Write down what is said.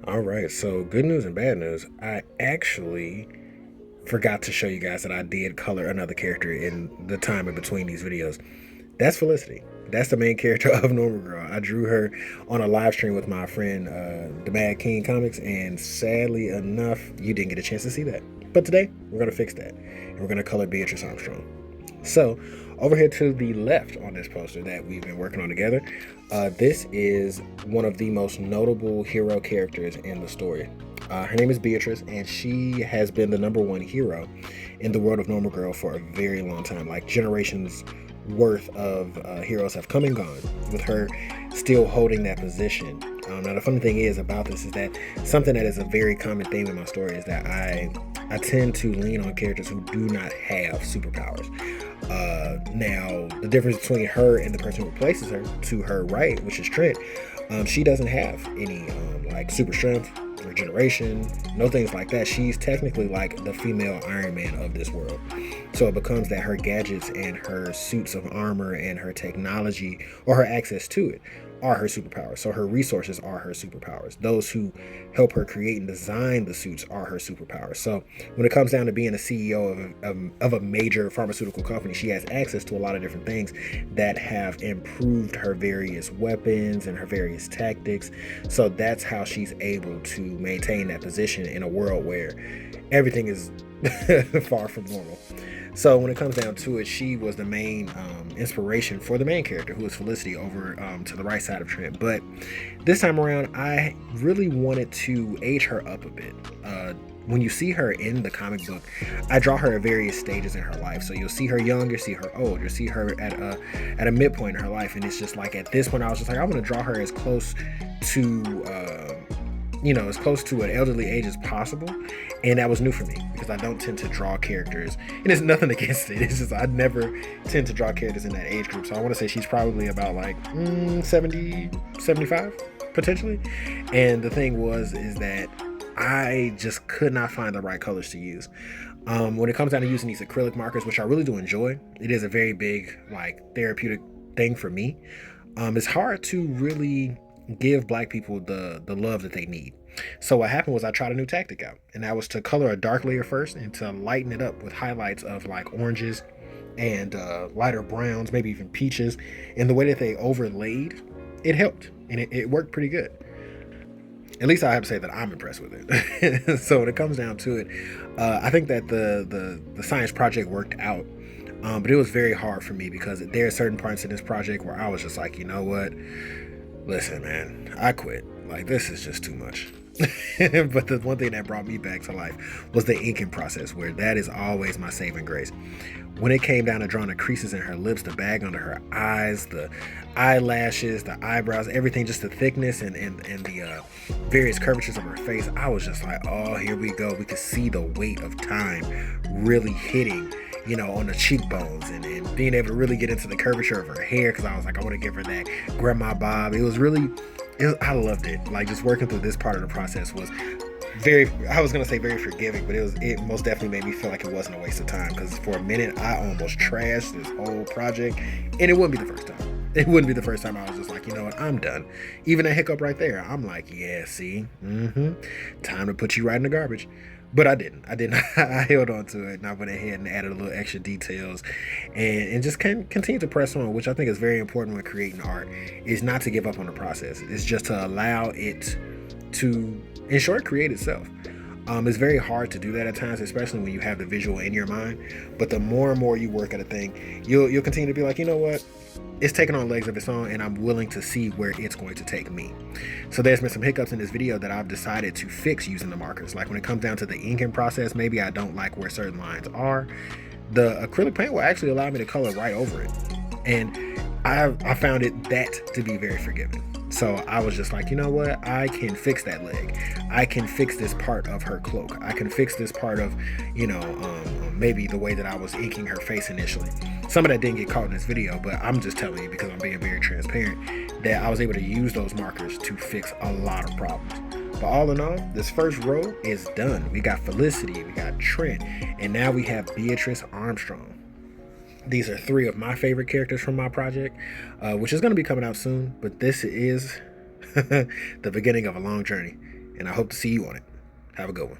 All right, so good news and bad news. I actually forgot to show you guys that I did color another character in the time in between these videos. That's Felicity. That's the main character of Normal Girl. I drew her on a live stream with my friend, the Mad King Comics, and sadly enough, you didn't get a chance to see that. But today, we're going to fix that. And we're going to color Beatrice Armstrong. So, over here to the left on this poster that we've been working on together, this is one of the most notable hero characters in the story. Her name is Beatrice, and she has been the number one hero in the world of Normal Girl for a very long time. Like generations worth of heroes have come and gone, with her still holding that position. Now, the funny thing is about this is that something that is a very common theme in my story is that I tend to lean on characters who do not have superpowers. Now, the difference between her and the person who replaces her to her right, which is Trent, she doesn't have any like super strength, regeneration, no things like that. She's technically like the female Iron Man of this world. So it becomes that her gadgets and her suits of armor and her technology or her access to it are her superpowers. So her resources are her superpowers. Those who help her create and design the suits are her superpowers. So when it comes down to being a CEO of a major pharmaceutical company, she has access to a lot of different things that have improved her various weapons and her various tactics. So that's how she's able to maintain that position in a world where everything is far from normal. So when it comes down to it, she was the main inspiration for the main character, who is Felicity, over to the right side of Trent. But this time around, I really wanted to age her up a bit. When you see her in the comic book, I draw her at various stages in her life. So you'll see her young, you'll see her old, you'll see her at a midpoint in her life, and it's just like at this point, I was just like, I want to draw her as close to as close to an elderly age as possible. And that was new for me because I don't tend to draw characters, and it's nothing against it. It's just I never tend to draw characters in that age group. So I want to say she's probably about like 70, 75 potentially. And the thing is that I just could not find the right colors to use. When it comes down to using these acrylic markers, which I really do enjoy, it is a very big like therapeutic thing for me. It's hard to really give black people the love that they need. So what happened was I tried a new tactic out, and that was to color a dark layer first and to lighten it up with highlights of like oranges and lighter browns, maybe even peaches. And the way that they overlaid, it helped, and it worked pretty good. At least I have to say that I'm impressed with it. So when it comes down to it, I think that the science project worked out. But it was very hard for me because there are certain parts in this project where I was just like, you know what? Listen, man, I quit. Like, this is just too much. But the one thing that brought me back to life was the inking process, where that is always my saving grace. When it came down to drawing the creases in her lips, the bag under her eyes, the eyelashes, the eyebrows, everything, just the thickness and the various curvatures of her face, I was just like, oh, here we go. We could see the weight of time really hitting, on the cheekbones, and being able to really get into the curvature of her hair, because I was like, I want to give her that grandma bob. I loved it. Like, just working through this part of the process was I was going to say very forgiving, but it most definitely made me feel like it wasn't a waste of time, because for a minute I almost trashed this whole project, and it wouldn't be the first time. It wouldn't be the first time I was just like, you know what, I'm done. Even a hiccup right there, I'm like, yeah, see, time to put you right in the garbage. But I didn't. I held on to it, and I went ahead and added a little extra details, and just continue to press on, which I think is very important when creating art, is not to give up on the process. It's just to allow it to, in short, create itself. It's very hard to do that at times, especially when you have the visual in your mind. But the more and more you work at a thing, you'll continue to be like, you know what? It's taking on legs of its own, and I'm willing to see where it's going to take me. So there's been some hiccups in this video that I've decided to fix using the markers. Like when it comes down to the inking process, maybe I don't like where certain lines are. The acrylic paint will actually allow me to color right over it. And I found that to be very forgiving. So I was just like, you know what? I can fix that leg. I can fix this part of her cloak. I can fix this part of, maybe the way that I was inking her face initially. Some of that didn't get caught in this video, but I'm just telling you because I'm being very transparent that I was able to use those markers to fix a lot of problems. But all in all, this first row is done. We got Felicity, we got Trent, and now we have Beatrice Armstrong. These are three of my favorite characters from my project, which is going to be coming out soon, but this is the beginning of a long journey. and I hope to see you on it. Have a good one.